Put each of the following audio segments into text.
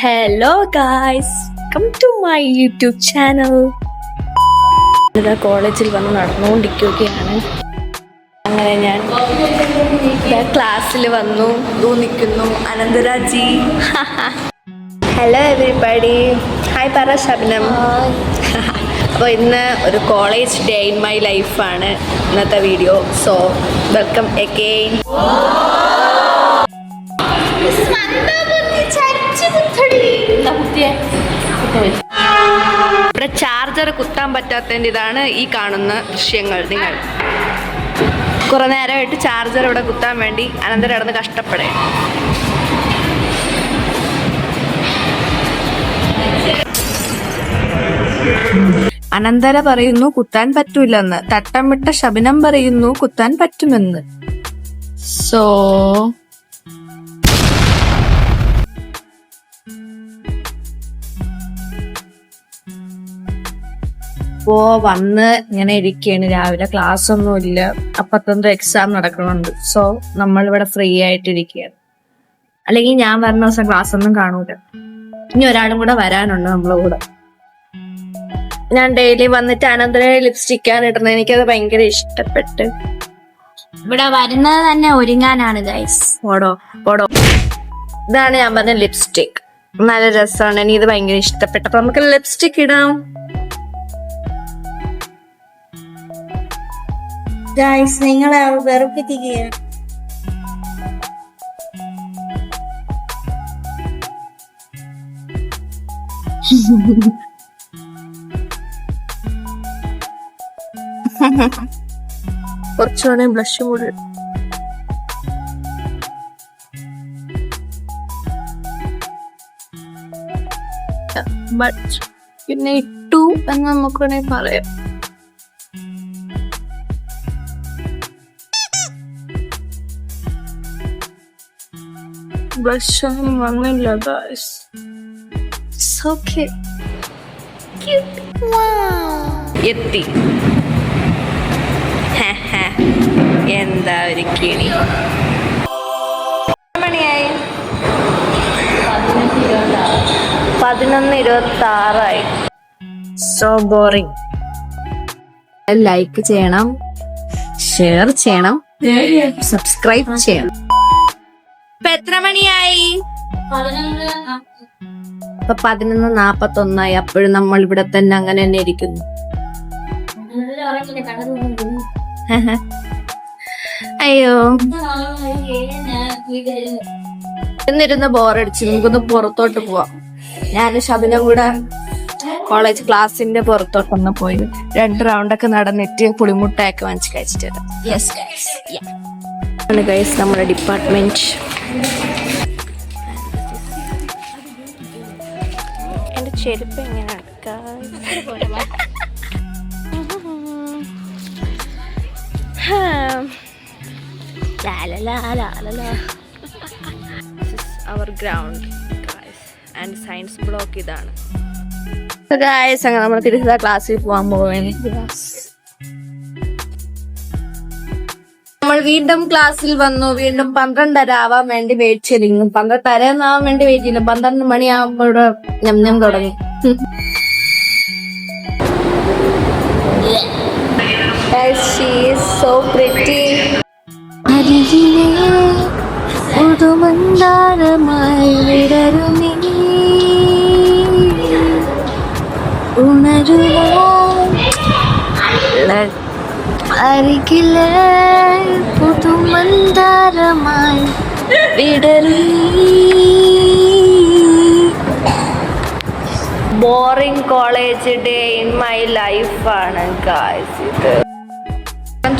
Hello guys, come to my YouTube channel. കോളേജിൽ വന്ന് നടന്നുകൊണ്ടിരിക്കുകയാണ്. അങ്ങനെ ഞാൻ ക്ലാസ്സിൽ വന്നു നിൽക്കുന്നു. അനന്തരാജി ഹലോ എവരിബഡി, ഹായ് പറ ശബനം. അപ്പോൾ ഇന്ന് ഒരു കോളേജ് ഡേ ഇൻ മൈ ലൈഫാണ് ഇന്നത്തെ വീഡിയോ. So welcome again. ഇവിടെ ചാർജർ കുത്താൻ പറ്റാത്തതിൻ്റെ ഇതാണ് ഈ കാണുന്ന ദൃശ്യങ്ങൾ. നിങ്ങൾ കുറെ നേരമായിട്ട് ചാർജർ ഇവിടെ കുത്താൻ വേണ്ടി അനന്തര കിടന്ന് കഷ്ടപ്പെടേ. അനന്തര പറയുന്നു കുത്താൻ പറ്റൂലെന്ന്, തട്ടം വിട്ട ശബനം പറയുന്നു കുത്താൻ പറ്റുമെന്ന്. സോ ഇപ്പോ വന്ന് ഇങ്ങനെ ഇരിക്കുകയാണ്. രാവിലെ ക്ലാസ് ഒന്നുമില്ല, അപ്പത്തൊന്നും എക്സാം നടക്കണുണ്ട്. സോ നമ്മളിവിടെ ഫ്രീ ആയിട്ടിരിക്കുകയാണ്. അല്ലെങ്കിൽ ഞാൻ വരുന്ന ദിവസം ക്ലാസ് ഒന്നും കാണൂല. ഇനി ഒരാളും കൂടെ വരാനുണ്ട് നമ്മളെ കൂടെ. ഞാൻ ഡെയിലി വന്നിട്ട് അനന്തര ലിപ്സ്റ്റിക്കാണ് ഇടുന്നത്. എനിക്കത് ഭയങ്കര ഇഷ്ടപ്പെട്ട്. ഇവിടെ വരുന്നത് തന്നെ ഒരുങ്ങാനാണ് ഗൈസ്. പോടോ. ഇതാണ് ഞാൻ പറഞ്ഞ ലിപ്സ്റ്റിക്. നല്ല രസമാണ്. എനിക്ക് ഇത് ഭയങ്കര ഇഷ്ടപ്പെട്ടു. അപ്പൊ നമുക്ക് ലിപ്സ്റ്റിക് ഇടാം. ഗൈസ് നിങ്ങളെ വെറുപ്പിക്കുകയാണ്. കുറച്ചുകൂടെ ബ്ലഷ് കൂടി. പിന്നെ ഇട്ടു എന്ന് നമുക്ക് വേണമെങ്കിൽ പറയാം. ബ്ലഷ് ഒന്നും വന്നില്ല ഗൈസ്. എത്തി. എന്താ ഒരു കിണി. മണിയായി 11:26. So boring. ലൈക്ക് ചെയ്യണം, ഷെയർ ചെയ്യണം, സബ്സ്ക്രൈബ് ചെയ്യണം. ഇപ്പൊ എത്ര മണിയായി? 11:41. അപ്പോഴും നമ്മൾ ഇവിടെ തന്നെ അങ്ങനെ തന്നെ ഇരിക്കുന്നു. അയ്യോ, എന്നിരുന്ന് ബോറടിച്ച് നമുക്കൊന്ന് പുറത്തോട്ട് പോവാം. ഞാൻ ശബനം കൂടെ കോളേജ് ക്ലാസ്സിന്റെ പുറത്തോട്ടൊന്ന് പോയി 2 റൗണ്ടൊക്കെ നടന്നിട്ട് പുളിമുട്ടയൊക്കെ വാങ്ങിച്ച് കഴിച്ചിട്ട് വരാം. ഗൈസ് നമ്മുടെ ഡിപ്പാർട്ട്മെന്റ്. എന്റെ ചെരുപ്പ് എങ്ങനെ അവർ ഗ്രൗണ്ട് ആൻഡ് സയൻസ് ബ്ലോക്ക് ഇതാണ്. ഗൈസ് അങ്ങനെ നമ്മൾ തിരിച്ച് ക്ലാസ്സിൽ പോകാൻ പോവുകയാണ്. നമ്മൾ വീണ്ടും ക്ലാസ്സിൽ വന്നു. വീണ്ടും 12:30 ആവാൻ വേണ്ടി വെയിറ്റ് ചെയ്തിരുന്നു. 12:30 ആവാൻ വേണ്ടി വെയിറ്റ് ചെയ്യുന്നു. 12 മണിയാകുമ്പോൾ ഇവിടെ ഞം തുടങ്ങി. She is so pretty. അരികിലെ പുതുമന്ദാരമായി വിടറി. Boring college day in my ലൈഫാണ് ഗായ്സ് ഇത്.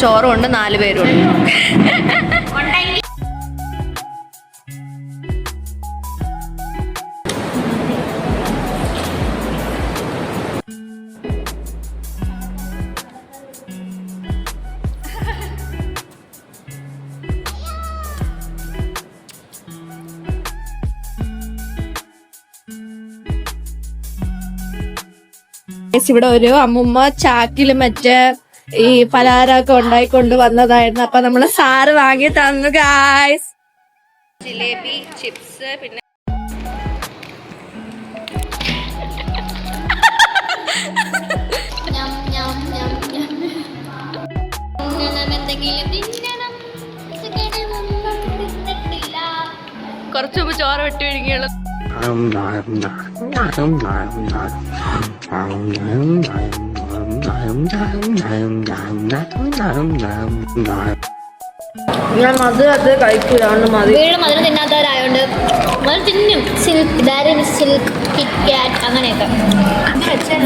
ചോറുണ്ട്, 4 പേരുണ്ട്. ഇവിടെ ഒരു അമ്മുമ്മ ചാക്കില് മറ്റേ ഈ പലഹാരമൊക്കെ ഉണ്ടായിക്കൊണ്ട് വന്നതായിരുന്നു. അപ്പൊ നമ്മള് സാറ് വാങ്ങി തന്നു ഗായ്സ്. ജിലേബി, ചിപ്സ്, പിന്നെ എന്തെങ്കിലും തിന്നണം. ഉച്ചക്കടയിലൊന്നും തിന്നിട്ടില്ല. കുറച്ചു മുമ്പ് ചോറ് വെട്ടി ഒഴുകിയുള്ളൂ. ഞാൻ മധുരത്ത് കഴിക്കൂല, മതി. വീട് മധുരം തിന്നാത്തവരായോണ്ട് മധുരം തിന്നും. സിൽക്ക് ഡയറി സിൽക്ക് കിറ്റ് കാറ്റ് അങ്ങനെയൊക്കെ അങ്ങനെ വെച്ചാൽ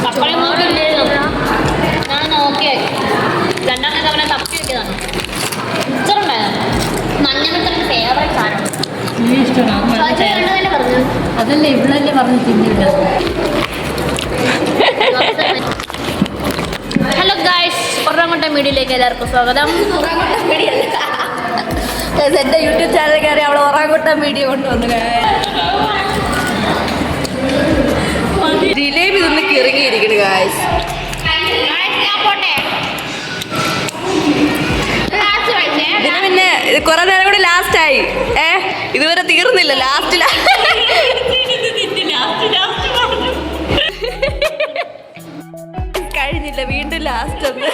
പപ്പടം ഞാൻ നോക്കിയായി രണ്ടാമത്തെ അവനെ തപ്പി വെക്കിയതാണ്. മിച്ചറുണ്ടായിരുന്നു. മഞ്ഞമിച്ചറിന്റെ ഫേവറേറ്റ് സാധനം. തന്നെ പറഞ്ഞു. അതല്ലേ ഇവളല്ലേ പറഞ്ഞു തിന്നില്ല. ഹലോ ഗായ്സ്, ഒറാങ്കുട്ടൻ മീഡിയയിലേക്ക് എല്ലാവർക്കും സ്വാഗതം. എന്റെ യൂട്യൂബ് ചാനൽ കയറി അവളെ ഒറാങ്കുട്ടൻ വീഡിയോ കൊണ്ടുവന്നു. ജിലേബി ഇതൊന്ന് കിറങ്ങിയിരിക്കണ് ഗായ്സ്. ഇതിന് പിന്നെ കുറെ നേരം കൂടി ലാസ്റ്റ് ആയി. ഇതുവരെ തീർന്നില്ല. ലാസ്റ്റില കഴിഞ്ഞില്ല, വീണ്ടും ലാസ്റ്റ് ഒന്ന്.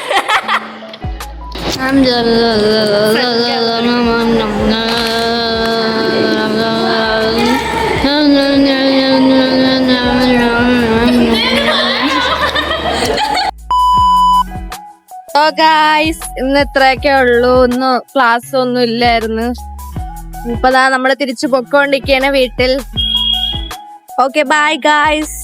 ഗായ്സ്, ഇന്ന് ഇത്രയൊക്കെ ഉള്ളൂ. ഇന്ന് ക്ലാസ് ഒന്നും ഇല്ലായിരുന്നു. ഇപ്പതാ നമ്മള് തിരിച്ചു പൊക്കോണ്ടിരിക്കുകയാണ് വീട്ടിൽ. Okay, bye guys.